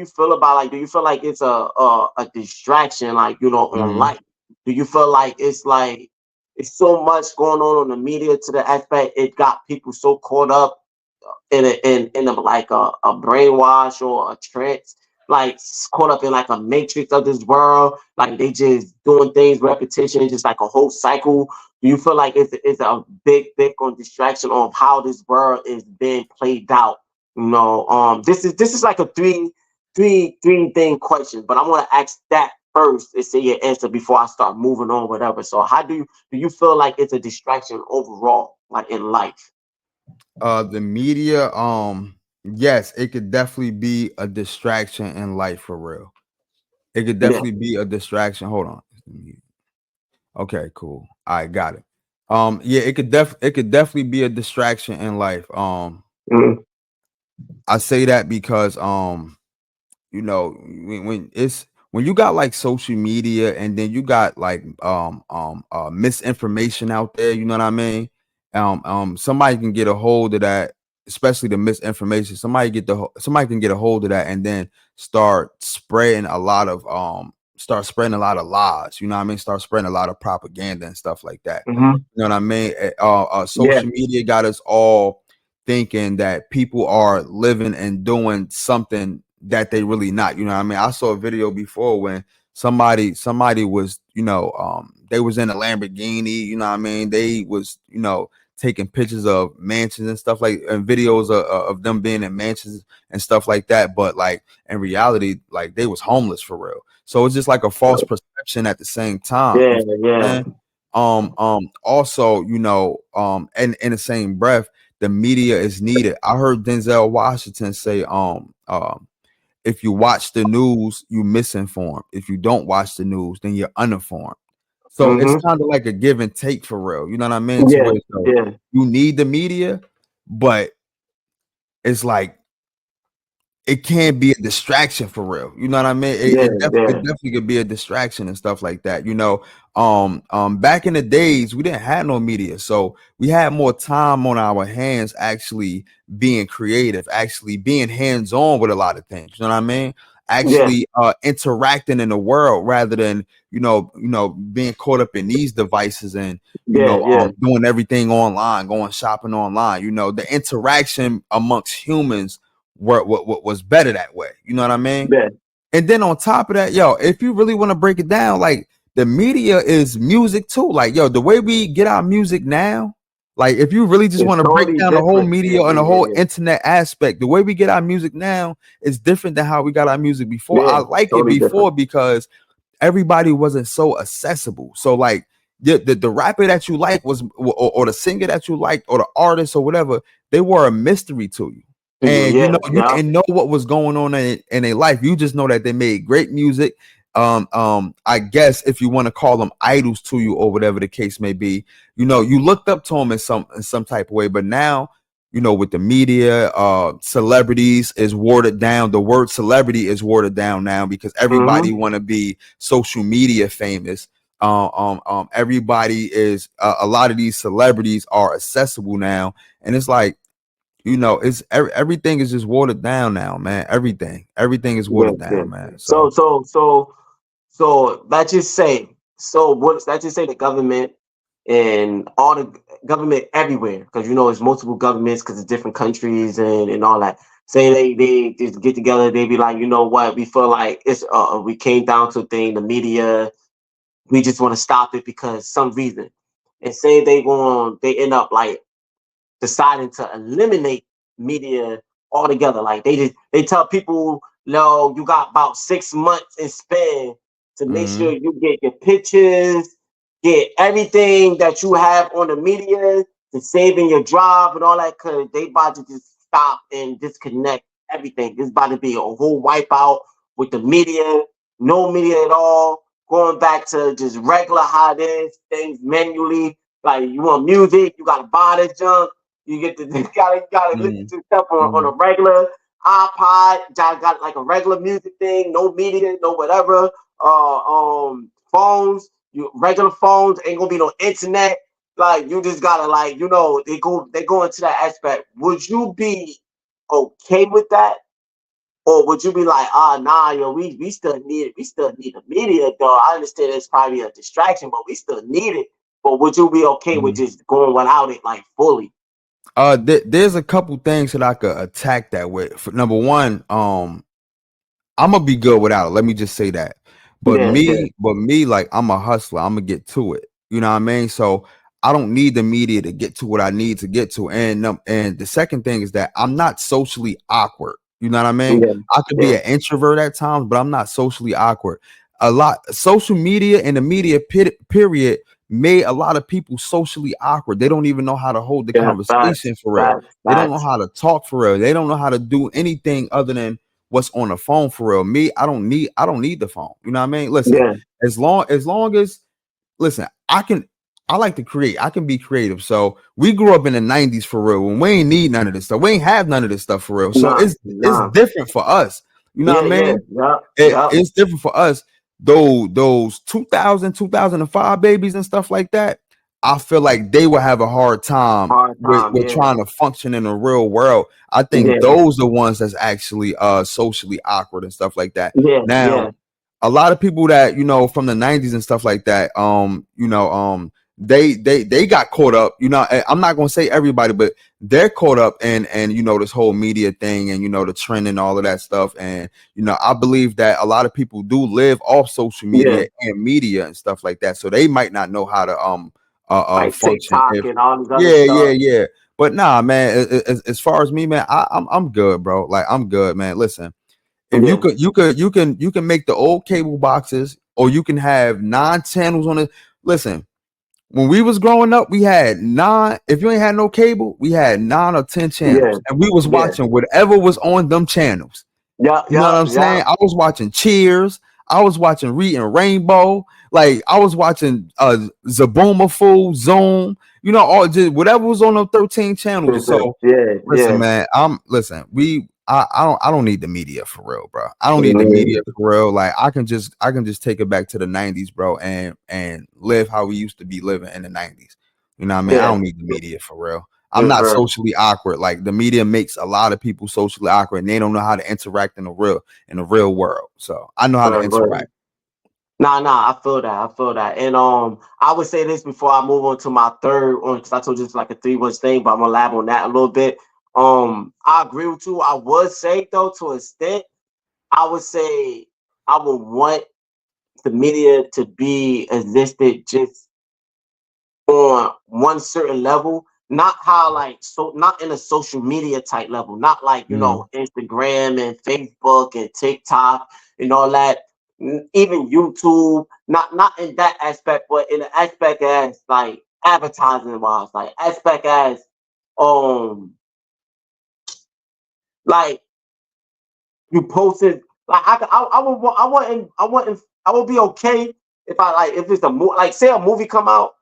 you feel about, like, do you feel like it's a distraction, like, on Mhm. life? Do you feel like it's like it's so much going on the media to the aspect it got people so caught up in a like a brainwash or a trance, like caught up in like a matrix of this world, like they just doing things repetition, just like a whole cycle? Do you feel like it's a big on distraction of how this world is being played out? This is like a three thing question, but I want to ask that first and say your answer before I start moving on, whatever. So how do you feel like it's a distraction overall, like in life? The media, yes, it could definitely be a distraction in life for real. It could Yeah. definitely be a distraction. Hold on. Okay, cool. I got it. Yeah, it could definitely be a distraction in life. Mhm. I say that because when it's when you got like social media and then you got like misinformation out there, you know what I mean? Somebody can get a hold of that, especially the misinformation. Somebody can get a hold of that and then start spreading a lot of lies, you know what I mean? Start spreading a lot of propaganda and stuff like that. Mhm. You know what I mean? Yeah. Social media got us all thinking that people are living and doing something that they really not. You know what I mean? I saw a video before when somebody was, they was in a Lamborghini, you know what I mean? They was, taking pictures of mansions and stuff like and videos of them being in mansions and stuff like that. But like in reality, like they was homeless for real. So it's just like a false perception at the same time. You Yeah, feel what I'm yeah, saying? Also, and in the same breath, the media is needed. I heard Denzel Washington say, if you watch the news, you misinformed. If you don't watch the news, then you're uninformed. So it's mhm, kind of like a give and take for real. You know what I mean? To yeah, where yeah, you need the media, but it's like it can be a distraction for real. You know what I mean? yeah, It yeah, definitely could be a distraction and stuff like that. Back in the days, we didn't have no media, so we had more time on our hands actually being creative, actually being hands on with a lot of things. You know what I mean? yeah, Actually, interacting in the world rather than being caught up in these devices and yeah, yeah, doing everything online, going shopping online. The interaction amongst humans what was better that way. You know what I mean? yeah. And then on top of that, yo, if you really want to break it down, like the media is music too. Like, yo, the way we get our music now, like if you really just It's want to break totally down the whole different. Yeah, media and the whole yeah, internet aspect, the way we get our music now is different than how we got our music before. yeah, I yeah. like it Totally different. before because everybody wasn't so accessible. So like the rapper that you like was or the singer that you liked or the artist or whatever, they were a mystery to you. To you, And yeah, you yeah, didn't know what was going on in their life. You just know that they made great music. I guess if you want to call them idols to you or whatever the case may be, you looked up to them in some type of way. But now, with the media, celebrities is watered down. The word celebrity is watered down now because everybody hmm, want to be social media famous. Everybody is a lot of these celebrities are accessible now, and it's like it's everything is just watered down now, man. Everything is yeah, watered yeah. down, man. So, So so, so, so let's just say the government and all the government everywhere, because it's multiple governments because it's different countries and all that. Say they just get together, they be like, you know what, we feel like we came down to a thing, the media, we just want to stop it because some reason. And say they end up like deciding to eliminate media altogether. Like they tell people, no, you got about 6 months in span to make sure mhm. you get your pictures, get everything that you have on the media to saving your job and all that. Cause they about to just stop and disconnect everything. This about to be a whole wipeout with the media, no media at all. Going back to just regular how it is, things manually. Like you want music, you gotta buy this junk. You get to you gotta listen Mhm. to stuff on a Mhm. regular iPod. Got like a regular music thing, no media, no whatever. Phones, you regular phones ain't gonna be no internet. Like you just gotta they go into that aspect. Would you be okay with that? Or would you be like, ah, nah, yo, we still need the media, though. I understand it's probably a distraction, but we still need it. But would you be okay with Mhm. just going without it like fully? There's a couple things that I could attack that with. For, number one, I'm gonna be good without it. Let me just say that. Yeah, yeah, But me, like I'm a hustler. I'm gonna get to it. You know what I mean? So I don't need the media to get to what I need to get to. And the second thing is that I'm not socially awkward. You know what I mean? yeah, I could be yeah, an introvert at times, but I'm not socially awkward. A lot social media and the media period made a lot of people socially awkward. They don't even know how to hold the yeah. Facts, conversation for real. facts, They don't know facts. how to talk for real. They don't know how to do anything other than what's on the phone for real. Me, I don't need the phone. You know what I mean? Listen, Yeah, as long as listen, I like to create. I can be creative. So we grew up in the 90s for real. When we ain't need none of this stuff. We ain't have none of this stuff for real. So nah, it's nah. different for us. You know what Yeah, I yeah, mean? yup, yup. It's different for us. Those 2000, 2005 babies and stuff like that. I feel like they will have a hard time Hard time. with Yeah, trying to function in the real world. I think yeah, those are the ones that's actually socially awkward and stuff like that. yeah, Now, yeah, a lot of people that from the 90s and stuff like that, they got caught up. I'm not gonna say everybody, but they're caught up and this whole media thing and the trend and all of that stuff. And I believe that a lot of people do live off social yeah. media and media and stuff like that, so they might not know how to Like function. TikTok If and all these other Yeah, stuff. yeah, yeah. But nah, man. As far as me, man, I'm good, bro. Like I'm good, man. Listen, if Yeah, you can make the old cable boxes, or you can have 9 channels on it. Listen, when we was growing up, we had nine. If you ain't had no cable, we had 9 or 10 channels, yeah, and we was yeah. watching whatever was on them channels. Yup, You know what yup, I'm saying? yup. I was watching Cheers. I was watching Reading Rainbow. Like I was watching Zabooma Fool, Zoom. All just whatever was on them 13 channels. So Yeah, listen, yeah. man. Listen. I don't need the media for real, bro. I don't need the media Mm, for real. Like I can just take it back to the 90s, bro, and live how we used to be living in the 90s. You know what I mean? I yeah, don't need the media for real. I'm for not real, socially awkward. Like the media makes a lot of people socially awkward, and they don't know how to interact in the real world. So I know how to for interact. Nah, nah, I feel that. I feel that. And I would say this before I move on to my third one, because I told you it's like a 3 months thing, but I'm gonna lab on that a little bit. I agree with you. I would say though, to an extent, I would say I would want the media to be existed just on one certain level, not how like so not in a social media type level, not like Mm, Instagram and Facebook and TikTok and all that, even YouTube, not in that aspect, but in the aspect as like advertising wise, like aspect as um like you posted like I would I would be okay if I like if it's a movie, like say a movie come out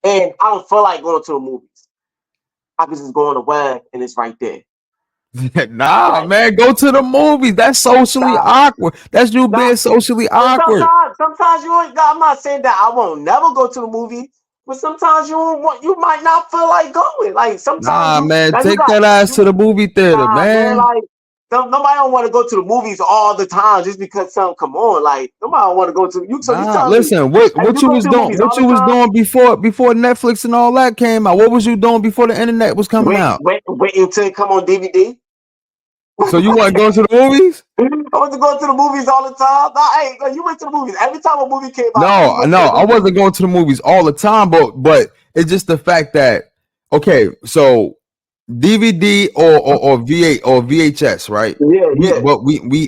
and I don't feel like going to the movies. I can just go on the web and it's right there. nah, Like, man, go to the movies. That's socially nah, awkward. That's you nah. being socially But awkward. sometimes you ain't. I'm not saying that I won't never go to the movie, but sometimes you won't want. You might not feel like going. Like sometimes Nah, you man, now you take got that ass you. to the movie theater, Nah, man. man. Like nobody don't want to go to the movies all the time just because something come on. Like nobody don't want to go to you. So you Nah, tell me, listen, hey, what you you go was to the doing, movies what all you the was time. doing before Netflix and all that came out. What was you doing before the internet was coming out? Wait until it come on DVD. So you want to go to the movies? I want to go to the movies all the time. Nah, hey, you went to the movies every time a movie came out. You No, went no, to the I movies. wasn't going to the movies all the time, but it's just the fact that okay, so DVD or V8 or VHS, right? Yeah, yeah,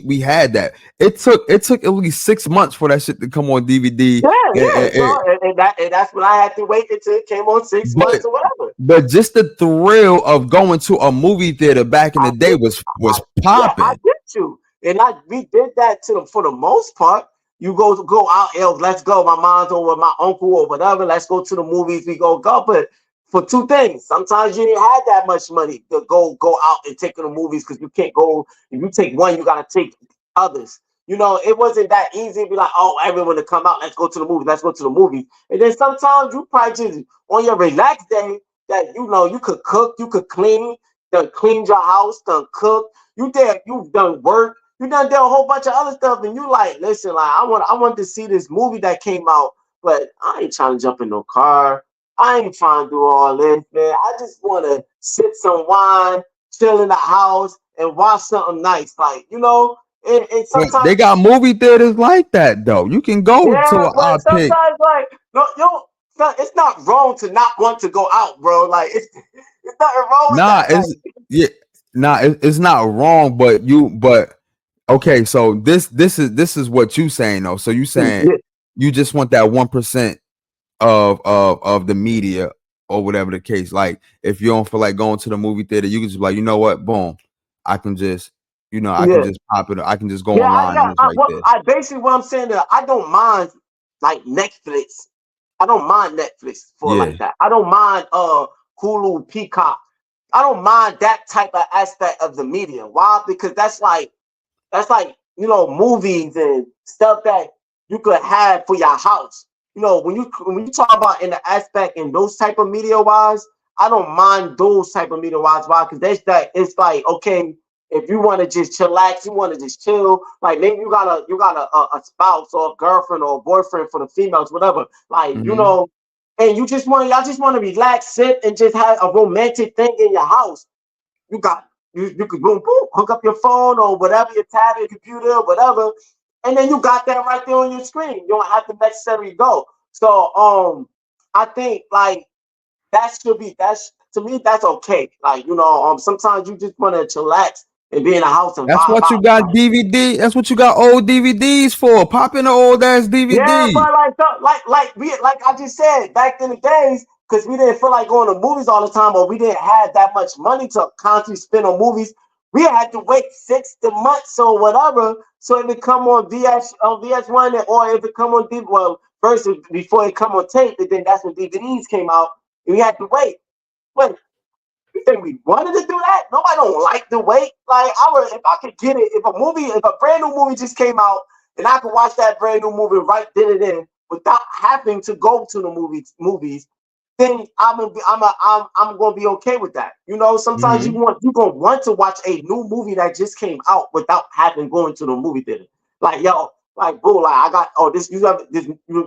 We had that. It took at least 6 months for that shit to come on DVD. yeah, yeah. So and that's when I had to wait until it came on 6 months But or whatever. but just the thrill of going to a movie theater back in I the day get, was yeah, I popping. get you. And we did that to them for the most part. You go out, yo, let's go. My mom's or with my uncle or whatever. Let's go to the movies. We go. But for two things, sometimes you didn't have that much money to go out and take to the movies because you can't go. If you take one, you gotta take others. It wasn't that easy to be like, oh, everyone to come out, let's go to the movies, let's go to the movies. And then sometimes you probably just on your relaxed day that you could cook, you could clean, done cleaned your house, done cook. you've done work, you done a whole bunch of other stuff, and you like, listen, like I want to see this movie that came out, but I ain't trying to jump in no car. I ain't trying to do all this, man. I just want to sip some wine, chill in the house, and watch something nice, like and But sometimes they got movie theaters like that though. You can go to yeah, I but pick. sometimes like no, it's not wrong to not want to go out, bro. Like it's nothing wrong with Nah, that. it's yeah, nah, it's not wrong, but okay. So this is what you saying though. So you saying Like you just want that 1% of the media or whatever the case. Like if you don't feel like going to the movie theater, you can just be like, you know what, boom, I can just I can yeah, just pop it. I can just go yeah, online and it's right there. I basically what I'm saying that I don't mind like Netflix. I don't mind Netflix for Yeah. like that. I don't mind Hulu, Peacock. I don't mind that type of aspect of the media. Why? Because that's like movies and stuff that you could have for your house. When you talk about in the aspect in those type of media wise, I don't mind those type of media wise. Why? Because that's that. It's like okay, if you want to just chillax, you want to just chill. Like maybe you got a spouse or a girlfriend or a boyfriend for the females, whatever. Like Hmm. and y'all just want to relax, sit, and just have a romantic thing in your house. You got you could boom boom hook up your phone or whatever, your tab, your computer, whatever, and then you got that right there on your screen. You don't have to necessarily go. So I think like that should be that's to me that's okay. Like sometimes you just want to chillax and be in the house and That's vibe what you out. got DVD. That's what you got old DVDs for. Pop in the old ass Yeah, DVD. but like I just said back in the days, because we didn't feel like going to movies all the time, or we didn't have that much money to constantly spend on movies. We had to wait 6 months or whatever, so it would come on VS1, or if it come on DVD. Well, first before it come on tape, and then that's when DVDs came out, and we had to wait. But you think we wanted to do that? Nobody don't like to wait. Like I would, if I could get it, if a brand new movie just came out and I could watch that brand new movie right then and then without having to go to the movies, then I'm gonna be okay with that. Sometimes Hmm. you're gonna want to watch a new movie that just came out without having going to the movie theater. Like yo, like boo, like I got this. You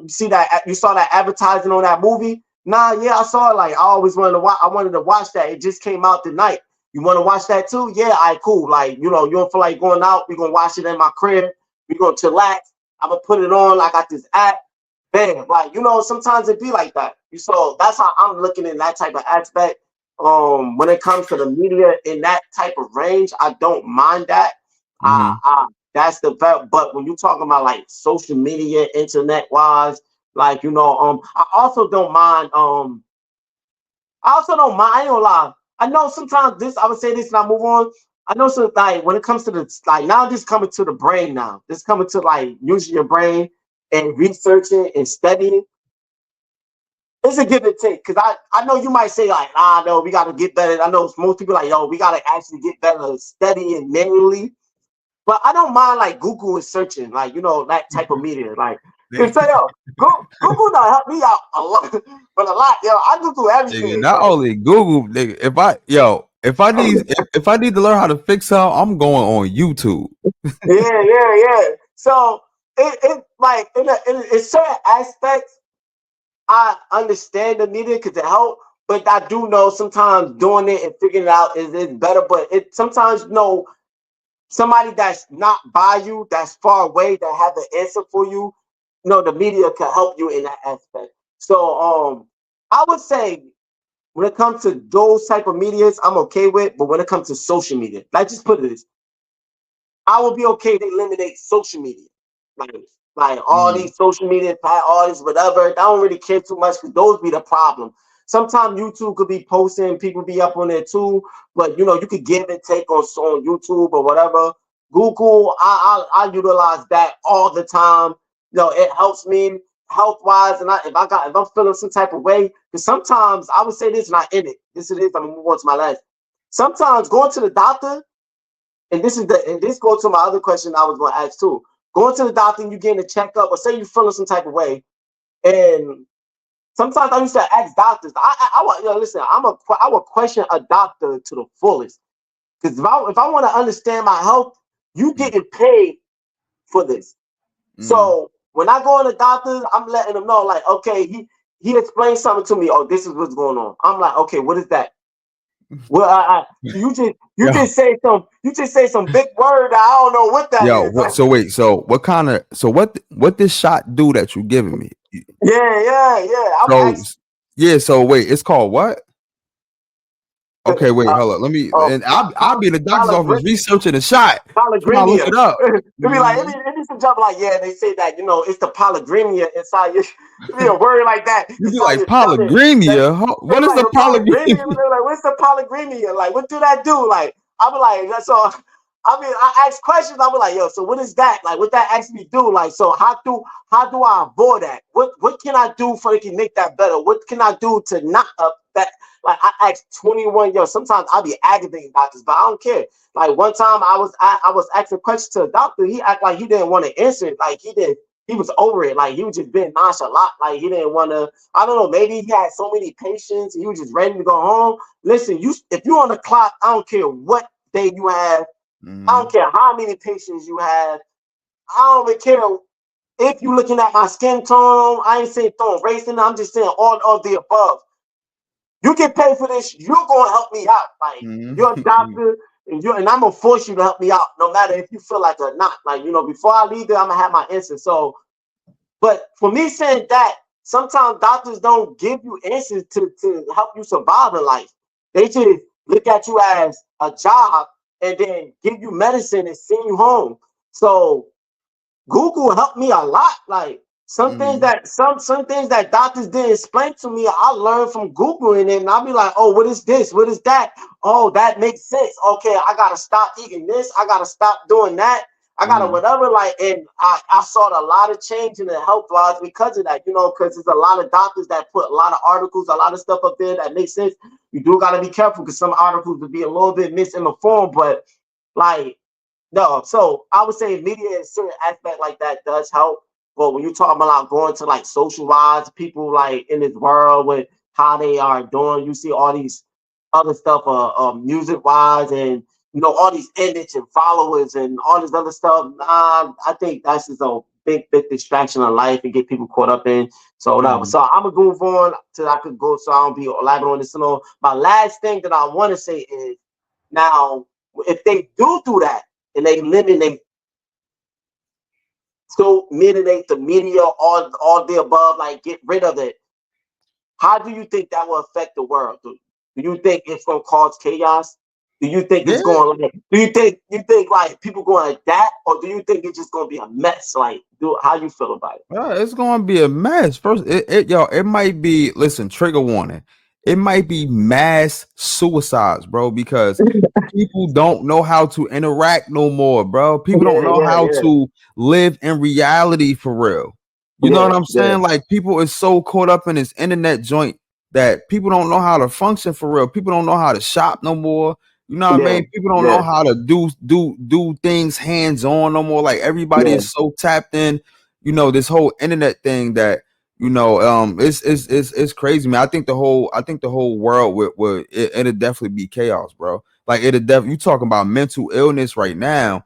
see that you saw that advertising on that movie. Nah, yeah, I saw it. Like I always wanted to watch. I wanted to watch that. It just came out tonight. You want to watch that too? Yeah, I right, cool. Like you don't feel like going out. We gonna watch it in my crib. We gonna chillax. I'm gonna put it on. I got this app. Bam. Like sometimes it be like that. So that's how I'm looking in that type of aspect. When it comes to the media in that type of range, I don't mind that. Hmm. That's the fact. But when you talking about like social media, internet wise, like I also don't mind. I also don't mind. I ain't gonna lie. I know sometimes this. I would say this, and I move on. I know so like when it comes to the like now, this coming to the brain now. This coming to like using your brain and researching and studying. It's a give and take because I know you might say like, no, we got to get better. I know most people like, yo, we got to actually get better studying manually. But I don't mind like Google is searching, like that type of media. Like they say, yo, Google done help me out a lot, but a lot, yo. I Google Nigga, everything, not bro. only Google, nigga, if I need to learn how to fix something, I'm going on YouTube. Yeah. So it like in certain aspects, I understand the media because it help, but I do know sometimes doing it and figuring it out is better. But it sometimes somebody that's not by you, that's far away, that have the answer for you. The media can help you in that aspect. So I would say when it comes to those type of medias, I'm okay with. But when it comes to social media, like just put it this, I would be okay to eliminate social media. Like, like all Mhm. these social media, all this, whatever. I don't really care too much because those be the problem. Sometimes YouTube could be posting, people be up on there too, but you could give and take on YouTube or whatever. Google, I utilize that all the time. It helps me health wise, and if I'm feeling some type of way, because sometimes I would say this, and I end it. This it is. I'm gonna move on to my last. Sometimes going to the doctor and this goes to my other question I was going to ask too. Going to the doctor and you getting a checkup, or say you feeling some type of way, and sometimes I used to ask doctors. I listen. I would question a doctor to the fullest. Because if I want to understand my health, you getting paid for this. Mm-hmm. So when I go in the doctors, I'm letting them know, like, okay, he explained something to me. Oh, this is what's going on. I'm like, okay, what is that? Well, you Yo, just say some big word that I don't know what that yo, is. what? So wait, so what kind of? So what this shot do that you giving me? Yeah. I'm So asking. yeah, so wait, it's called what? Okay, wait, hold up. Let me, and I'll be in the doctor's office researching the shot. Trying to look Polygrenia. it up. It'd be like, Mhm. it be some jump like, yeah, they say that, it's the polygrenia inside your, it be a word like that You be inside like your stomach. That, polygramia. they What is like the the polygrenia. polygramia? They're like, what's the polygrenia? Like, what do that do? Like, I be like, that's all. I mean, I ask questions. I be like, yo, so what is that? Like, what that actually do? Like, so how do I avoid that? What can I do for it to make that better? What can I do to not that? Like, I asked 21 years. Sometimes I be aggravating doctors, but I don't care. Like one time I was asking questions to a doctor. He act like he didn't want to answer it. Like he was over it. Like he was just being nonchalant. Like he didn't want to. I don't know. Maybe he had so many patients. He was just ready to go home. Listen, if you're on the clock, I don't care what day you have. I don't Mhm. care how many patients you have. I don't even care if you're looking at my skin tone. I ain't saying throwing race in. I'm just saying all of the above. You get paid for this. You're gonna help me out. Like you're a Mhm. doctor, and I'm gonna force you to help me out, no matter if you feel like it or not. Like before I leave there, I'm gonna have my answer. So, but for me saying that, sometimes doctors don't give you answers to help you survive in life. They just look at you as a job and then give you medicine and send you home. So Google helped me a lot. Like Mhm. some things that doctors didn't explain to me, I learned from Googling it, and I'll be like, oh, what is this? What is that? Oh, that makes sense. Okay, I gotta stop eating this. I gotta stop doing that. I gotta Mhm. whatever. Like, and I saw a lot of change in the health wise because of that. Because there's a lot of doctors that put a lot of articles, a lot of stuff up there that makes sense. You do gotta be careful because some articles would be a little bit misinformed, but like no, so I would say media in a certain aspect like that does help. But when you talk about going to like social wise, people like in this world with how they are doing, you see all these other stuff, music wise, and all these image and followers and all this other stuff. I think that's just a big distraction of life and get people caught up in. So whatever. Mhm. So I'm gonna move on till I could go, so I don't be elaborating on this and all. My last thing that I want to say is now if they do that and they eliminate the media, all the above, like get rid of it. How do you think that will affect the world? Do you think it's gonna cause chaos? Do you think it's Yeah. going like do you think like people gonna adapt, or do you think it's just gonna be a mess? Like how you feel about it? It's gonna be a mess. First, it might be. Listen, trigger warning. It might be mass suicides, bro, because people don't know how to interact no more, bro. People don't Yeah, know yeah, how yeah. to live in reality for real. You know what Yeah, I'm yeah, saying? Like people is so caught up in this internet joint that people don't know how to function for real. People don't know how to shop no more. You know what I yeah, mean? People don't know yeah, how to do things hands on no more. Like everybody yeah. is so tapped in, this whole internet thing that it's crazy, man. I think the whole world it'll definitely be chaos, bro. Like it'll definitely, you talking about mental illness right now.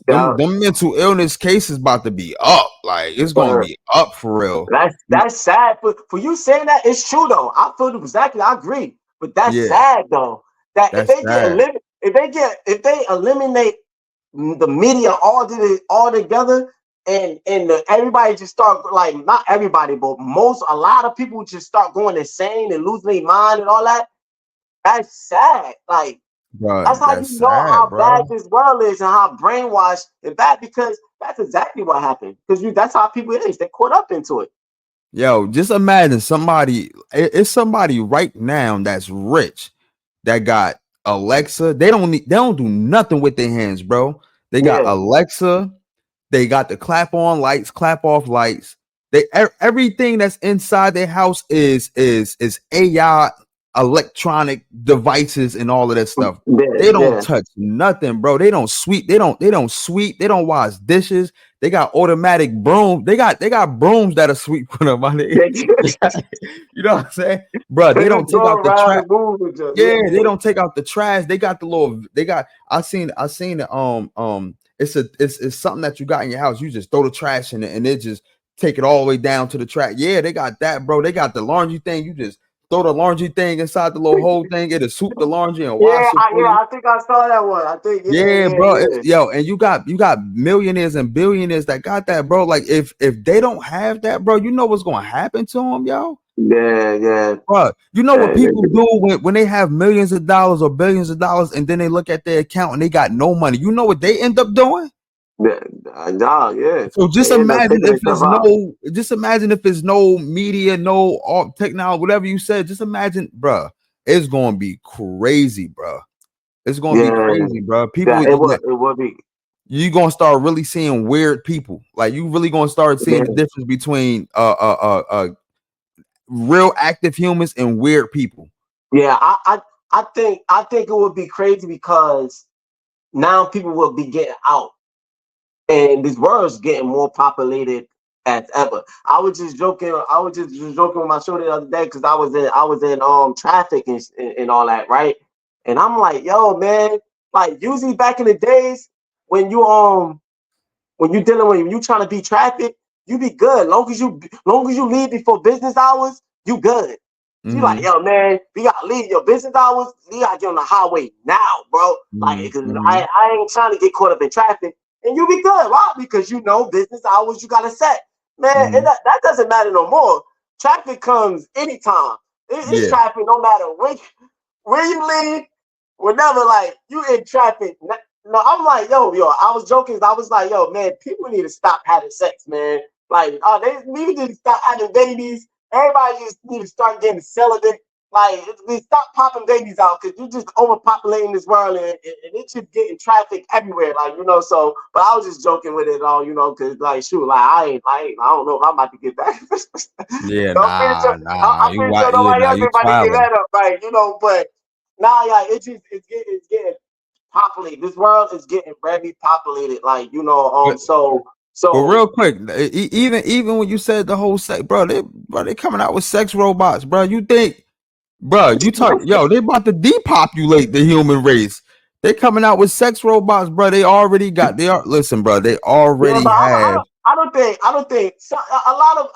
Yeah. Them mental illness cases about to be up. Like it's gonna Word. be up for real. That's sad. For you saying that, it's true though. I feel exactly. I agree. But that's Yeah, sad though. That that's sad. if they eliminate the media all together, and everybody just start, like, not everybody, but a lot of people just start going insane and losing their mind and all that. That's sad. Like Bro, that's how you that's know sad, how bad bro. this world is and how brainwashed and bad, because that's exactly what happened. Because that's how people is. They caught up into it. Yo, just imagine somebody. It's somebody right now that's rich that got Alexa. They don't do nothing with their hands, bro. They got Yeah, Alexa. They got the clap on lights, clap off lights. Everything that's inside their house is AI electronic devices and all of that stuff. Yeah, They don't yeah. touch nothing, bro. They don't sweep. They don't sweep. They don't wash dishes. They got automatic broom. They got brooms that are sweep for them. My nigga. They just, You know what I'm saying, bro? they They don't just take go out the around trash. and move and just, Yeah, yeah, they yeah. don't take out the trash. They got the little. They got. I seen it. It's something that you got in your house. You just throw the trash in it, and it just take it all the way down to the trash. Yeah, they got that, bro. They got the laundry thing. You just throw the laundry thing inside the little hole thing. It'll soup the laundry and wash it for you. I think I saw that one. I think, yeah, Yeah, yeah, bro. yeah. Yo, and you got millionaires and billionaires that got that, bro. Like if they don't have that, bro, you know what's gonna happen to them, yo. Yeah, yeah. Bro, you know what Yeah, people do when they have millions of dollars or billions of dollars and then they look at their account and they got no money. You know what they end up doing? yeah, nah, yeah. So just They end up imagine taking if themselves there's out. no media, no technology, whatever you said. Just imagine, bro. It's gonna be crazy, bro. It's gonna be Yeah, crazy, bro. yeah. People, It would be. you gonna start really seeing weird people. Like you really gonna start seeing the Yeah, difference between real active humans and weird people. yeah. I think it would be crazy because now people will be getting out, and this world is getting more populated as ever. I was just joking. I was just joking with my show the other day because I was in traffic and all that, right? And I'm like, yo, man, like usually back in the days when you dealing with when you trying to beat traffic, you be good. Long as you leave before business hours, you good. She like, Hmm. yo, man, we gotta leave your business hours. We gotta get on the highway now, bro. Like, cause Hmm. I ain't trying to get caught up in traffic. And you be good, why? Because you know business hours you gotta set. Man, Hmm. that doesn't matter no more. Traffic comes anytime. It's Yeah. traffic no matter where you live, whenever like you in traffic. No, I'm like, yo, I was joking. I was like, yo, man, people need to stop having sex, man. Like, they need to stop having babies. Everybody just need to start getting celibate. Like, we stop popping babies out because you're just overpopulating this world and it's just getting traffic everywhere. Like, so, but I was just joking with it all, because, like, shoot, like, I don't know if I'm about to get back. Yeah. I'm pretty sure, Nah. I'm You pretty right. sure Yeah. nobody Nah. else You is about to give twirling. that up, right? But nah, yeah, it's getting populated. This world is getting very populated. Like, But but so real quick, even when you said the whole sex, bro, they coming out with sex robots, bro. You think, bro? You talk, yo, they about to depopulate the human race. They coming out with sex robots, bro. They already got. They are listen, bro. They yeah, already but have. I don't think so, a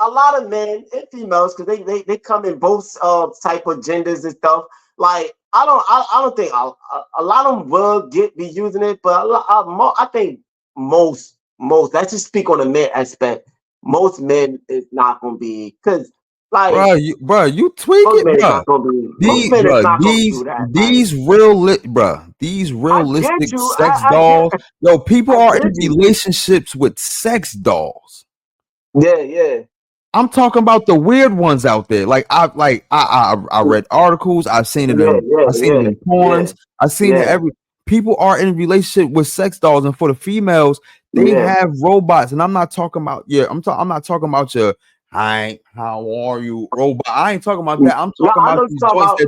lot of men and females because they come in both type of genders and stuff. Like I don't think a lot of them will be using it, but I think most let's just speak on the men aspect. Most men is not gonna be because like You tweak most it, men is bro. not gonna be most men is not gonna do that. Like These I get realistic you, sex dolls. Yo, people I are in get you. relationships with sex dolls. Yeah, yeah, I'm talking about the weird ones out there. I read articles. yeah, I seen it yeah, in yeah, porns. I seen it yeah, every. People are in relationship with sex dolls, and for the females, they yeah. have robots. And I'm not talking about I'm not talking about your hi, how are you robot. I ain't talking about that. I'm No, talking I about know these you're talking joints about.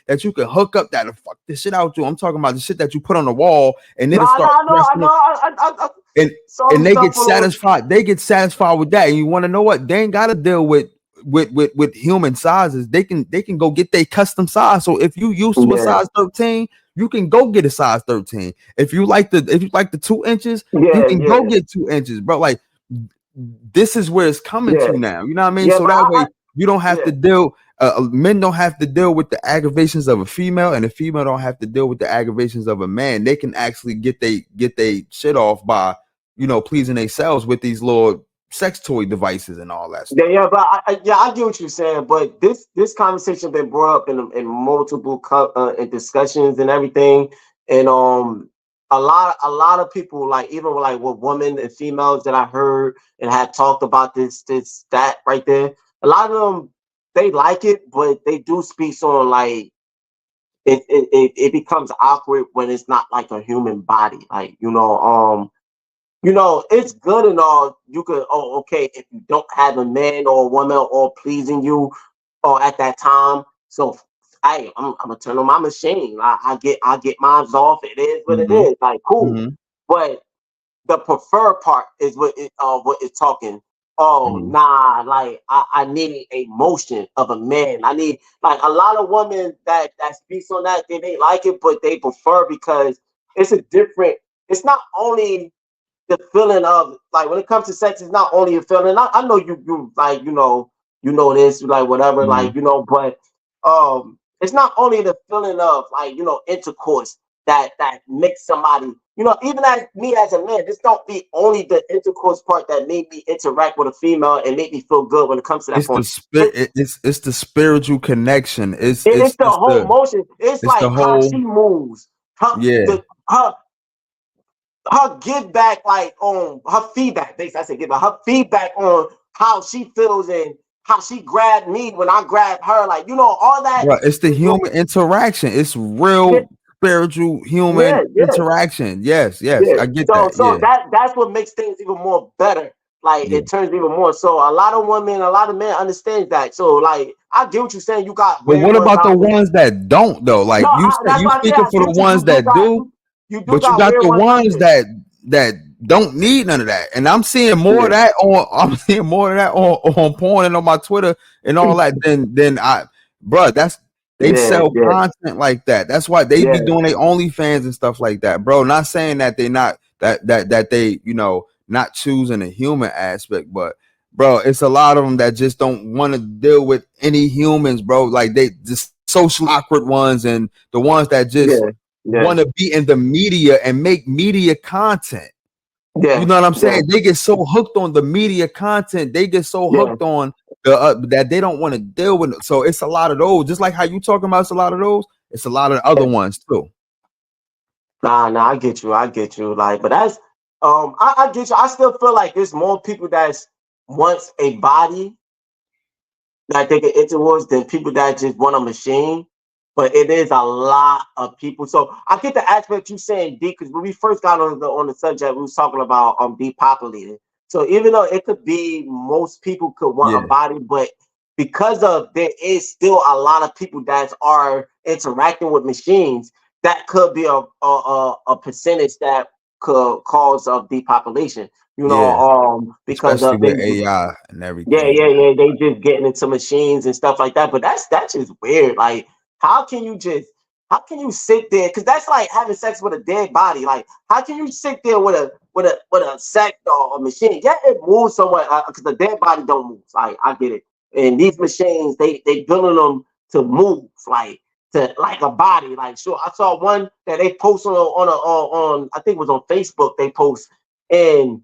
that you can hook up that'll fuck this shit out to. I'm talking about the shit that you put on the wall and then No, it start I pressing know. it I and saw the they stuff get on. satisfied. They get satisfied with that. And you want to know what? They ain't got to deal with human sizes. They can go get their custom size. So if you used to a Yeah, size 13, you can go get a size 13. If you like the 2 inches, you yeah, can go yeah, get 2 inches, bro. Like this is where it's coming yeah, to now. You know what I mean? yeah. So But that way you don't have yeah, to deal. Men don't have to deal with the aggravations of a female, and a female don't have to deal with the aggravations of a man. They can actually get they shit off by pleasing themselves with these little sex toy devices and all that yeah, stuff. yeah. But I get what you're saying. But this conversation been brought up in multiple in discussions and everything, and a lot of people like even like with women and females that I heard and had talked about this that right there. A lot of them they like it, but they do speak on like it becomes awkward when it's not like a human body. Like, it's good and all. You could, okay, if you don't have a man or a woman or pleasing you or at that time. So I'm gonna turn on my machine. I get mine off. It is what it Mm-hmm. is. Like cool, Mm-hmm. but the preferred part is what is talking. Oh Mm-hmm. nah, like I need a motion of a man. I need like a lot of women that speaks on that. They like it, but they prefer because it's a different. It's not only the feeling of like when it comes to sex, it's not only a feeling. I know you like you know this like whatever Mm-hmm. like but it's not only the feeling of like intercourse that makes somebody even as me as a man. This don't be only the intercourse part that made me interact with a female and make me feel good when it comes to that It's the point. It, spirit. It's the spiritual connection. It's it's the it's whole the motion. It's it's the like how she whole moves, her yeah. her give back like on her feedback. Basically, I said give back her feedback on how she feels and how she grabbed me when I grabbed her. Like all that. Bro, it's the human interaction. It's Yeah, real spiritual yeah, human yeah, interaction. Yes, yes, yeah. I get So that. so Yeah, that's what makes things even more better. Like yeah. it turns even more. So a lot of women, a lot of men understand that. So like I get what you're saying. You got But bad what ones about the out there. ones that don't though? No, Like you said, that's you why I say speaking I for the get you. ones that do, You do but you got got weird the ones out ones there. that don't need none of that. And I'm seeing more of Yeah, that on I'm seeing more of that on porn and on my Twitter and all that than I bruh, that's they yeah, sell yeah, content like that. That's why they be yeah, doing their OnlyFans and stuff like that, bro. Not saying that they not that they, not choosing a human aspect, but bro, it's a lot of them that just don't want to deal with any humans, bro. Like they just socially awkward ones and the ones that just yeah, yeah, want to be in the media and make media content. You yeah, know what I'm yeah, saying? They get so hooked on the media content. They get so yeah. hooked on the that they don't want to deal with it. So it's a lot of those. Just like how you talking about, it's a lot of those. It's a lot of other ones too. Nah, I get you. I get you. Like, but that's I get you. I still feel like there's more people that's wants a body that they can enter towards than people that just want a machine. But it is a lot of people. So I get the aspect you saying D, because when we first got on the subject, we was talking about depopulating. So even though it could be most people could want a Yeah, body, but because of there is still a lot of people that are interacting with machines, that could be a percentage that could cause of depopulation. yeah. Because Especially of they with AI and yeah, everything. yeah, yeah. They just getting into machines and stuff like that. But that's just weird. Like, how can you just how can you sit there? Because that's like having sex with a dead body. Like, how can you sit there with a sex or a machine? Yeah, it moves somewhere because the dead body don't move. Like, I get it. And these machines, they building them to move, like to like a body. Like, sure, I saw one that they posted on I think it was on Facebook. They post and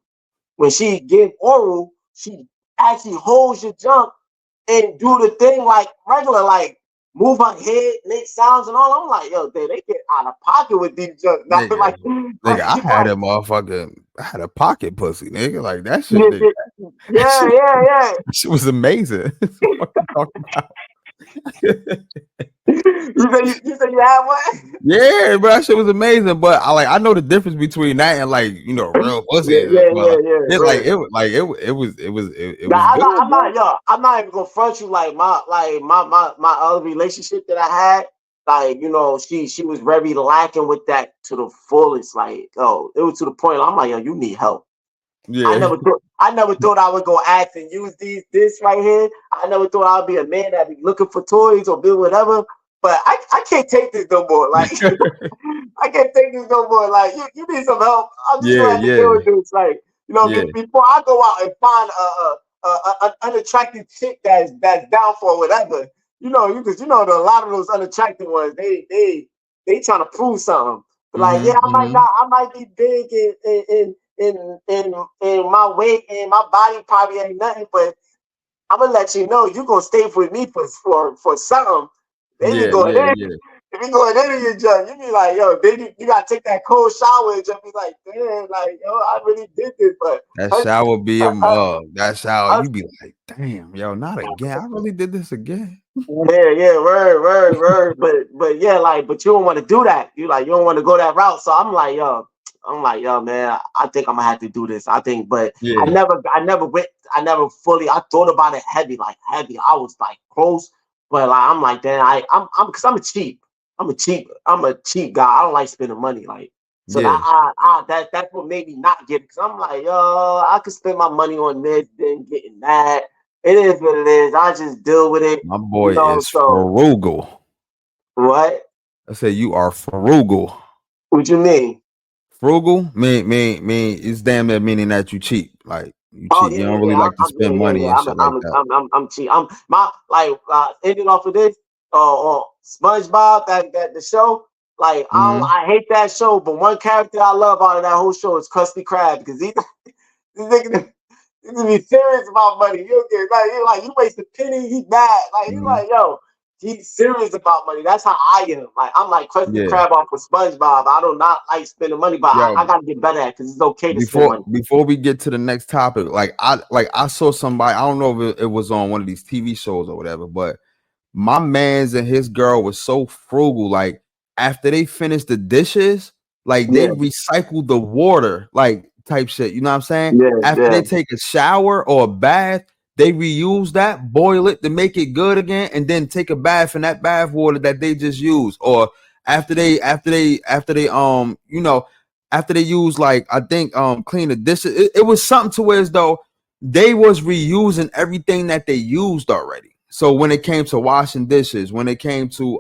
when she give oral, she actually holds your junk and do the thing like regular, like move her head, make sounds and all. I'm like, yo, they get out of pocket with these junk. Now, Nigga, like, nigga, I like, had a motherfucker, I had a pocket pussy, nigga. Like that shit, yeah, nigga. That yeah, shit, yeah, yeah. that shit was amazing. What you talking about? You said you had one? Yeah, bro, that shit was amazing. But I know the difference between that and like real Yeah, pussy. yeah, Well, yeah, yeah. it like Right. it was like it Nah, was good, I'm bro. not, yo, I'm not even gonna front you my other relationship that I had, like, she was very lacking with that to the fullest. Like, oh, it was to the point I'm like, yo, you need help. Yeah, I never thought I would go ask and use this right here. I never thought I'd be a man that'd be looking for toys or do whatever. But I can't take this no more. Like I can't take this no more. Like you need some help. I'm just yeah, gonna have to deal yeah, with this. Like yeah. before I go out and find an unattractive chick that's down for whatever. Because a lot of those unattractive ones, they trying to prove something. But like, yeah, Mm-hmm, mm-hmm. I might be big in my weight and my body probably ain't nothing, but I'm gonna let you know you gonna stay with me for something. They be Yeah, going yeah, in, yeah. they be going into your junk. You be like, yo, baby, you gotta take that cold shower and just be like, damn, like, yo, I really did this, but That her, shower be a her, her, that shower. her You be like, damn, yo, not again. I really did this again. yeah, yeah, word. But yeah, like, but you don't want to do that. You don't want to go that route. So I'm like, yo, man, I think I'm gonna have to do this. I think, but I never fully. I thought about it heavy, like heavy. I was like close, But like I'm like that. I'm because I'm a cheap guy. I don't like spending money. Like so that Yeah, that's what made me not get it. Cause I'm like, yo, I could spend my money on this, then getting that. It is what it is. I just deal with it, my boy is So frugal. what? I say you are frugal. What you mean? Frugal mean it's damn near meaning that you cheap. Like you Oh cheap. yeah, You yeah, don't really yeah. like to Yeah, spend yeah, money yeah. and shit like that. I'm cheap. I'm my like ending off of this. SpongeBob, that the show. Like Hmm. I hate that show, but one character I love out of that whole show is Krusty Krab because he this nigga be serious about money. You get like you waste a penny, he mad. Like he Hmm. like yo, he's serious about money. That's how I am. Like I'm like Krusty Yeah. Krab off of SpongeBob. I do not like spending money, but I Yo, gotta get better at it because it's okay to spend before money. before we get to the next topic, I saw somebody. I don't know if it was on one of these TV shows or whatever, but my man's and his girl was so frugal. Like after they finished the dishes, like they Yeah, recycled the water, like type shit. You know what I'm saying? yeah, After yeah. they take a shower or a bath, they reuse that, boil it to make it good again, and then take a bath in that bath water that they just used. Or after they use like I think clean the dishes. It was something to where as though they was reusing everything that they used already. So when it came to washing dishes, when it came to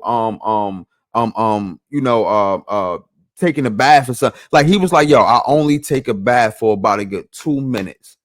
taking a bath or something, like he was like, yo, I only take a bath for about a good 2 minutes.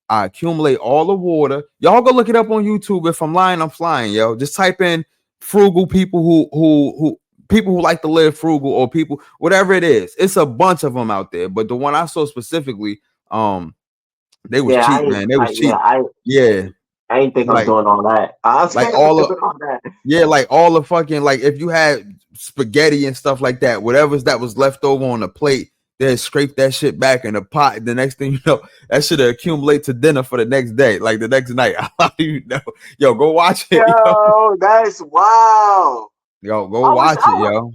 I accumulate all the water. Y'all go look it up on YouTube. If I'm lying, I'm flying, yo. Just type in frugal people who people who like to live frugal or people, whatever it is. It's a bunch of them out there. But the one I saw specifically, they was Yeah, I cheap, ain't man. They was like yeah, cheap. Yeah. I ain't think I'm Like doing all that. I like ain't all of doing all that. yeah, like all the fucking like if you had spaghetti and stuff like that, whatever's that was left over on the plate, then scrape that shit back in the pot. The next thing you know, that should accumulate to dinner for the next day, like the next night. I don't even know. Yo, go watch it, yo. Yo, that's wow. Yo, go I wish watch it, I would. yo.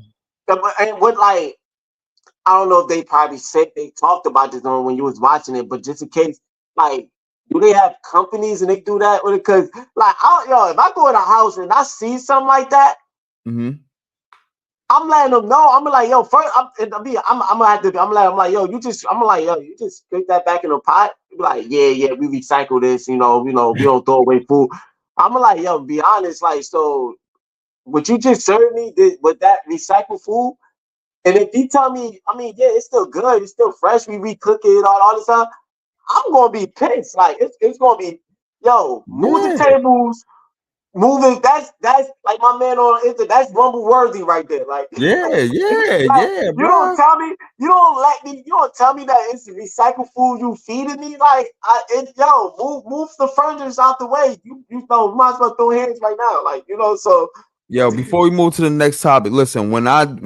And what like I don't know if they probably said they talked about this on when you was watching it, but just in case, like, do they have companies and they do that with it? Because like, if I go in a house and I see something like that. Hmm. I'm letting them know. I'm like, yo, first, I'm gonna have to. I'm like, yo, I'm like, yo, you just stick that back in the pot. Be like, yeah, yeah, we recycle this. We don't throw away food. I'm like, yo, be honest, like, so what you just served me with that recycled food, and if you tell me, I mean, yeah, it's still good, it's still fresh, we recook it all this stuff. I'm gonna be pissed. Like, it's gonna be, yo, move the Yeah, tables, moving. That's like my man on Insta. That's rumble worthy right there. Like, yeah, yeah, like yeah, you don't bro. tell me, you don't tell me that it's recycled food you feeding me. Like, move the furniture out the way. You might as well throw hands right now. Like, so Yo, before we move to the next topic, listen, when I do the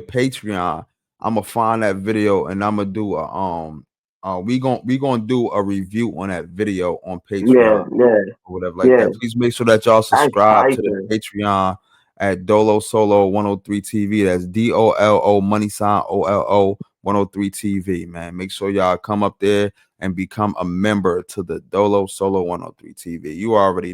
Patreon, I'm gonna find that video and I'm gonna do a we gonna do a review on that video on yeah, Patreon yeah, or whatever like yeah. that. Please make sure that y'all That's subscribe to the spicy. Patreon at Dolo Solo 103 TV. That's DOLO money sign OLO 103 TV, man. Make sure y'all come up there and become a member to the Dolo Solo 103 TV. You already know.